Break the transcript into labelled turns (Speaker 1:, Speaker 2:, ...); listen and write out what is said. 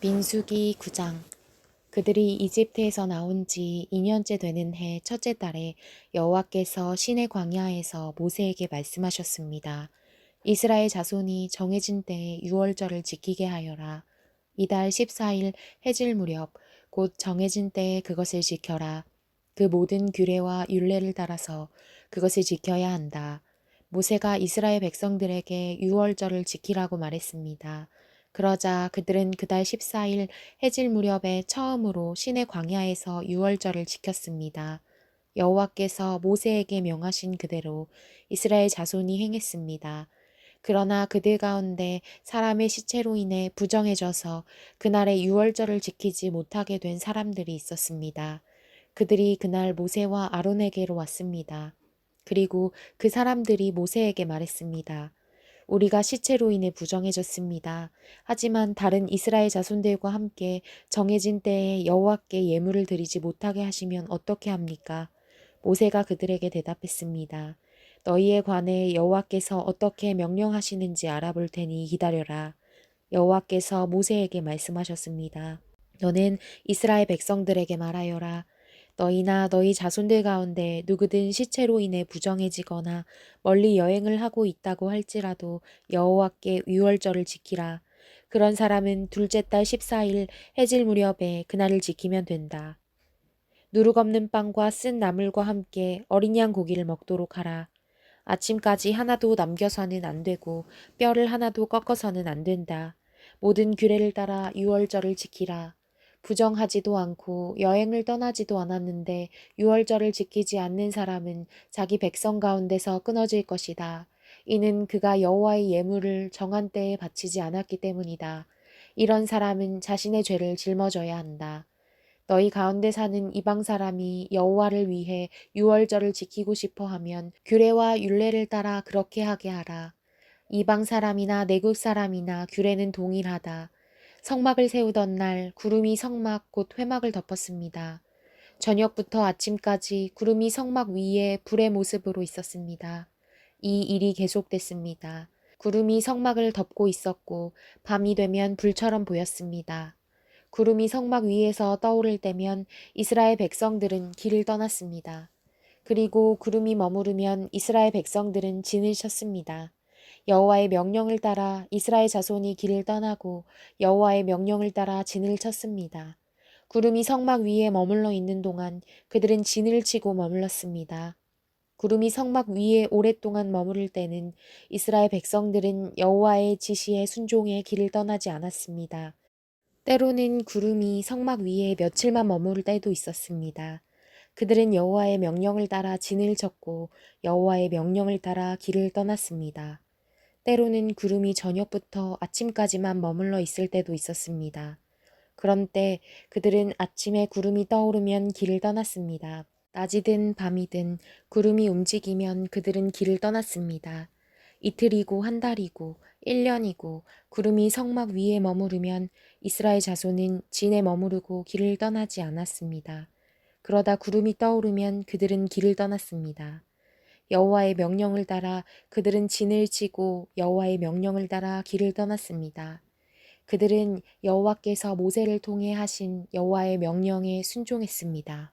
Speaker 1: 민수기 9장. 그들이 이집트에서 나온 지 2년째 되는 해 첫째 달에 여호와께서 시내 광야에서 모세에게 말씀하셨습니다. 이스라엘 자손이 정해진 때에 유월절을 지키게 하여라. 이달 14일 해질 무렵 곧 정해진 때에 그것을 지켜라. 그 모든 규례와 율례를 따라서 그것을 지켜야 한다. 모세가 이스라엘 백성들에게 유월절을 지키라고 말했습니다. 그러자 그들은 그달 14일 해질 무렵에 처음으로 시내 광야에서 유월절을 지켰습니다. 여호와께서 모세에게 명하신 그대로 이스라엘 자손이 행했습니다. 그러나 그들 가운데 사람의 시체로 인해 부정해져서 그날의 유월절을 지키지 못하게 된 사람들이 있었습니다. 그들이 그날 모세와 아론에게로 왔습니다. 그리고 그 사람들이 모세에게 말했습니다. 우리가 시체로 인해 부정해졌습니다. 하지만 다른 이스라엘 자손들과 함께 정해진 때에 여호와께 예물을 드리지 못하게 하시면 어떻게 합니까? 모세가 그들에게 대답했습니다. 너희에 관해 여호와께서 어떻게 명령하시는지 알아볼 테니 기다려라. 여호와께서 모세에게 말씀하셨습니다. 너는 이스라엘 백성들에게 말하여라. 너희나 너희 자손들 가운데 누구든 시체로 인해 부정해지거나 멀리 여행을 하고 있다고 할지라도 여호와께 유월절을 지키라. 그런 사람은 둘째 달 14일 해질 무렵에 그날을 지키면 된다. 누룩 없는 빵과 쓴 나물과 함께 어린 양 고기를 먹도록 하라. 아침까지 하나도 남겨서는 안 되고 뼈를 하나도 꺾어서는 안 된다. 모든 규례를 따라 유월절을 지키라. 부정하지도 않고 여행을 떠나지도 않았는데 유월절을 지키지 않는 사람은 자기 백성 가운데서 끊어질 것이다. 이는 그가 여호와의 예물을 정한 때에 바치지 않았기 때문이다. 이런 사람은 자신의 죄를 짊어져야 한다. 너희 가운데 사는 이방 사람이 여호와를 위해 유월절을 지키고 싶어 하면 규례와 율례를 따라 그렇게 하게 하라. 이방 사람이나 내국 사람이나 규례는 동일하다. 성막을 세우던 날 구름이 성막 곧 회막을 덮었습니다. 저녁부터 아침까지 구름이 성막 위에 불의 모습으로 있었습니다. 이 일이 계속됐습니다. 구름이 성막을 덮고 있었고 밤이 되면 불처럼 보였습니다. 구름이 성막 위에서 떠오를 때면 이스라엘 백성들은 길을 떠났습니다. 그리고 구름이 머무르면 이스라엘 백성들은 진을 쳤습니다. 여호와의 명령을 따라 이스라엘 자손이 길을 떠나고 여호와의 명령을 따라 진을 쳤습니다. 구름이 성막 위에 머물러 있는 동안 그들은 진을 치고 머물렀습니다. 구름이 성막 위에 오랫동안 머무를 때는 이스라엘 백성들은 여호와의 지시에 순종해 길을 떠나지 않았습니다. 때로는 구름이 성막 위에 며칠만 머무를 때도 있었습니다. 그들은 여호와의 명령을 따라 진을 쳤고 여호와의 명령을 따라 길을 떠났습니다. 때로는 구름이 저녁부터 아침까지만 머물러 있을 때도 있었습니다. 그런 때 그들은 아침에 구름이 떠오르면 길을 떠났습니다. 낮이든 밤이든 구름이 움직이면 그들은 길을 떠났습니다. 이틀이고 한 달이고 1년이고 구름이 성막 위에 머무르면 이스라엘 자손은 진에 머무르고 길을 떠나지 않았습니다. 그러다 구름이 떠오르면 그들은 길을 떠났습니다. 여호와의 명령을 따라 그들은 진을 치고 여호와의 명령을 따라 길을 떠났습니다. 그들은 여호와께서 모세를 통해 하신 여호와의 명령에 순종했습니다.